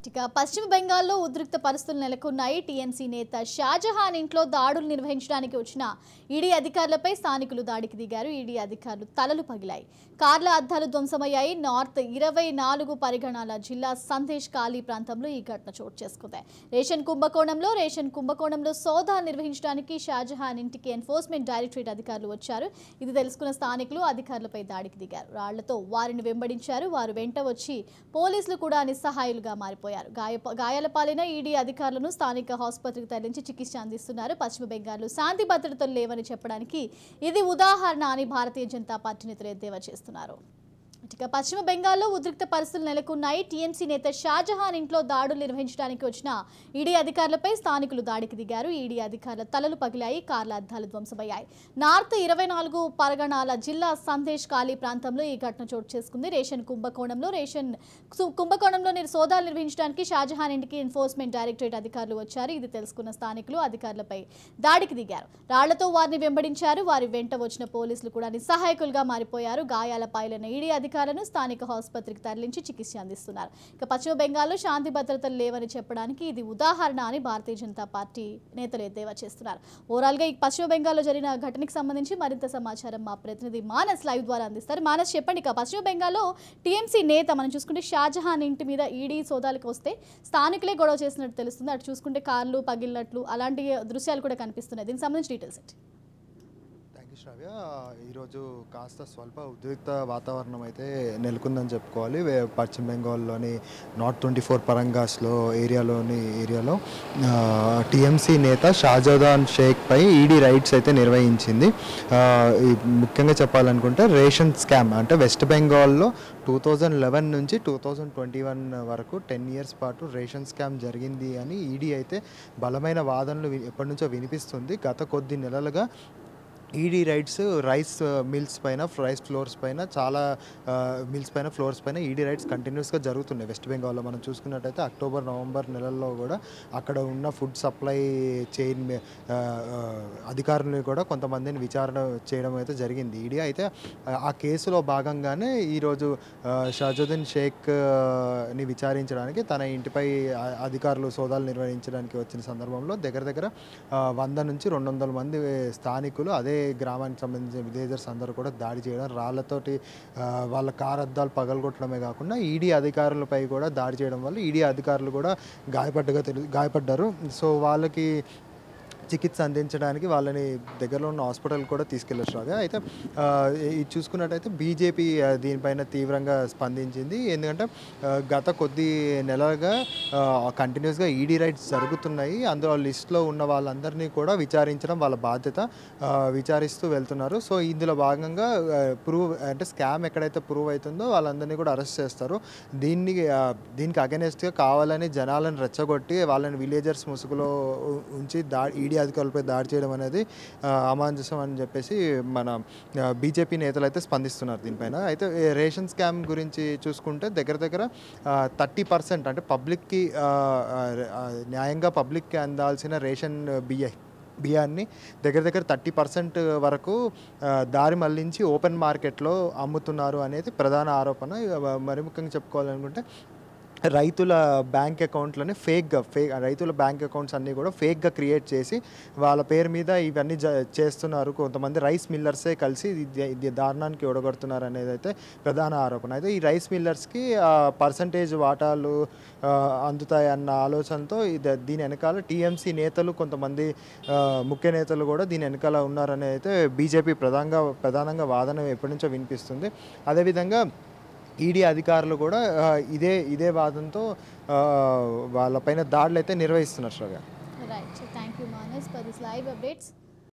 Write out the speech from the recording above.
ఇక పశ్చిమ బెంగాల్లో ఉద్రిక్త పరిస్థితులు నెలకొన్నాయి. టీఎంసీ నేత షాజహాన్ ఇంట్లో దాడులు నిర్వహించడానికి వచ్చిన ఈడీ అధికారులపై స్థానికులు దాడికి దిగారు. ఈడీ అధికారులు తలలు పగిలాయి, కార్ల అద్దాలు ధ్వంసమయ్యాయి. నార్త్ 24 పరిగణాల జిల్లా సందేశ్ ఖాళీ ప్రాంతంలో ఈ ఘటన చోటు చేసుకుంది. రేషన్ కుంభకోణంలో సోదాలు నిర్వహించడానికి షాజహాన్ ఇంటికి ఎన్ఫోర్స్మెంట్ డైరెక్టరేట్ అధికారులు వచ్చారు. ఇది తెలుసుకున్న స్థానికులు అధికారులపై దాడికి దిగారు. రాళ్లతో వారిని వెంబడించారు. వారు వెంట వచ్చి పోలీసులు కూడా నిస్సహాయులుగా మారిపోయారు. గాయాల పాలైన ఈడీ అధికారులను స్థానిక ఆసుపత్రికి తరలించి చికిత్స అందిస్తున్నారు. పశ్చిమ బెంగాల్లో శాంతి భద్రతలు లేవని చెప్పడానికి ఇది ఉదాహరణ అని భారతీయ జనతా పార్టీ నేతలు ఎద్దేవా చేస్తున్నారు. ఇక పశ్చిమ బెంగాల్లో ఉద్రిక్త పరిస్థితులు నెలకొన్నాయి. టీఎంసీ నేత షాజహాన్ ఇంట్లో దాడులు నిర్వహించడానికి వచ్చిన ఈడీ అధికారులపై స్థానికులు దాడికి దిగారు. ఈడీ అధికారుల తలలు పగిలాయి, కార్ల అద్దాలు ధ్వంసమయ్యాయి. నార్త్ 24 పరగణాల జిల్లా సందేశ్ ఖాళీ ప్రాంతంలో ఈ ఘటన చోటు చేసుకుంది. రేషన్ కుంభకోణంలో సోదాలు నిర్వహించడానికి షాజహాన్ ఇంటికి ఎన్ఫోర్స్మెంట్ డైరెక్టరేట్ అధికారులు వచ్చారు. ఇది తెలుసుకున్న స్థానికులు అధికారులపై దాడికి దిగారు. రాళ్లతో వారిని వెంబడించారు. వారి వెంట వచ్చిన పోలీసులు కూడా నిస్సహాయకులుగా మారిపోయారు. గాయాల పాలైన ఈడీ అధికారులను స్థానిక ఆసుపత్రికి తరలించి చికిత్స అందిస్తున్నారు. ఇక పశ్చిమ బెంగాల్లో శాంతి భద్రతలు లేవని చెప్పడానికి ఇది ఉదాహరణ అని భారతీయ జనతా పార్టీ నేతలు ఎద్దేవా చేస్తున్నారు. ఓవరాల్ గా ఈ పశ్చిమ బెంగాల్లో జరిగిన ఘటనకు సంబంధించి మరింత సమాచారం మా ప్రతినిధి మానస్ లైవ్ ద్వారా అందిస్తారు. మానస్, చెప్పండి. ఇక పశ్చిమ బెంగాల్లో టీఎంసీ నేత మనం చూసుకుంటే షాజహాన్ ఇంటి మీద ఈడీ సోదాలకు వస్తే స్థానికులే గొడవ చేసినట్టు తెలుస్తుంది. అటు చూసుకుంటే కార్లు పగిలినట్లు అలాంటి దృశ్యాలు కూడా కనిపిస్తున్నాయి. దీనికి సంబంధించి డీటెయిల్స్ ఏంటి? శ్రావ్య, ఈరోజు కాస్త స్వల్ప ఉద్రిక్త వాతావరణం అయితే నెలకొందని చెప్పుకోవాలి. పశ్చిమ బెంగాల్లోని నార్త్ 24 పరంగాస్లో ఏరియాలో టీఎంసీ నేత షాజహాన్ షేక్ పై ఈడీ రైడ్స్ అయితే నిర్వహించింది. ముఖ్యంగా చెప్పాలనుకుంటే రేషన్ స్కామ్ అంటే వెస్ట్ బెంగాల్లో 2011 నుంచి 2021 వరకు 10 ఇయర్స్ పాటు రేషన్ స్కామ్ జరిగింది అని ఈడీ అయితే బలమైన వాదనలు ఎప్పటి నుంచో వినిపిస్తుంది. గత కొద్ది నెలలుగా ఈడీ రైడ్స్ రైస్ మిల్స్ పైన, రైస్ ఫ్లోర్స్ పైన, చాలా మిల్స్ పైన, ఫ్లోర్స్ పైన ఈడీ రైడ్స్ కంటిన్యూస్గా జరుగుతున్నాయి. వెస్ట్ బెంగాల్లో మనం చూసుకున్నట్టయితే అక్టోబర్, నవంబర్ నెలల్లో కూడా అక్కడ ఉన్న ఫుడ్ సప్లై చైన్ అధికారులను కూడా కొంతమందిని విచారణ చేయడం అయితే జరిగింది ఈడీ. అయితే ఆ కేసులో భాగంగానే ఈరోజు షాజుద్దీన్ షేక్ని విచారించడానికి తన ఇంటిపై అధికారులు సోదాలు నిర్వహించడానికి వచ్చిన సందర్భంలో దగ్గర 100 నుంచి 200 మంది స్థానికులు అదే గ్రామానికి సంబంధించిన విలేజర్స్ అందరూ కూడా దాడి చేయడం, రాళ్లతోటి వాళ్ళ కార్ అద్దాలు పగలగొట్టడమే కాకుండా ఈడీ అధికారులపై కూడా దాడి చేయడం వల్ల ఈడీ అధికారులు కూడా గాయపడ్డారు. సో వాళ్ళకి చికిత్స అందించడానికి వాళ్ళని దగ్గరలో ఉన్న హాస్పిటల్ కూడా తీసుకెళ్ళొచ్చు. అయితే ఇది చూసుకున్నట్టయితే బీజేపీ దీనిపైన తీవ్రంగా స్పందించింది. ఎందుకంటే గత కొద్ది నెలలుగా కంటిన్యూస్గా ఈడీ రైడ్స్ జరుగుతున్నాయి. అందులో లిస్ట్లో ఉన్న వాళ్ళందరినీ కూడా విచారించడం వాళ్ళ బాధ్యత, విచారిస్తూ వెళ్తున్నారు. సో ఇందులో భాగంగా స్కామ్ ఎక్కడైతే ప్రూవ్ అవుతుందో వాళ్ళందరినీ కూడా అరెస్ట్ చేస్తారు. దీనికి అగెనెస్ట్గా కావాలని జనాలను రెచ్చగొట్టి వాళ్ళని విలేజర్స్ ముసుగులో ఉంచి ఈడీ అధికారులపై దాడి చేయడం అనేది అమంజసం అని చెప్పేసి మన బీజేపీ నేతలు అయితే స్పందిస్తున్నారు దీనిపైన. అయితే రేషన్ స్కామ్ గురించి చూసుకుంటే దగ్గర 30% అంటే పబ్లిక్కి న్యాయంగా పబ్లిక్కి అందాల్సిన రేషన్ బియ్యాన్ని దగ్గర 30% వరకు దారి మళ్లించి ఓపెన్ మార్కెట్లో అమ్ముతున్నారు అనేది ప్రధాన ఆరోపణ. మరి ముఖ్యంగా చెప్పుకోవాలనుకుంటే రైతుల బ్యాంక్ అకౌంట్లని రైతుల బ్యాంక్ అకౌంట్స్ అన్నీ కూడా ఫేక్గా క్రియేట్ చేసి వాళ్ళ పేరు మీద ఇవన్నీ చేస్తున్నారు. కొంతమంది రైస్ మిల్లర్సే కలిసి ఇది దారుణానికి ఒడగొడుతున్నారు అనేది అయితే ప్రధాన ఆరోపణ. అయితే ఈ రైస్ మిల్లర్స్కి పర్సంటేజ్ వాటాలు అందుతాయి అన్న ఆలోచనతో దీని వెనకాల టీఎంసీ నేతలు, కొంతమంది ముఖ్య నేతలు కూడా దీని వెనకాల ఉన్నారని అయితే బీజేపీ ప్రధానంగా వాదన ఎప్పటి నుంచో వినిపిస్తుంది. అదేవిధంగా ఈడీ అధికారులు కూడా ఇదే వాదంతో వాళ్ళపైన దాడులు అయితే నిర్వహిస్తున్నారు. Right, thank you Manas for this live updates.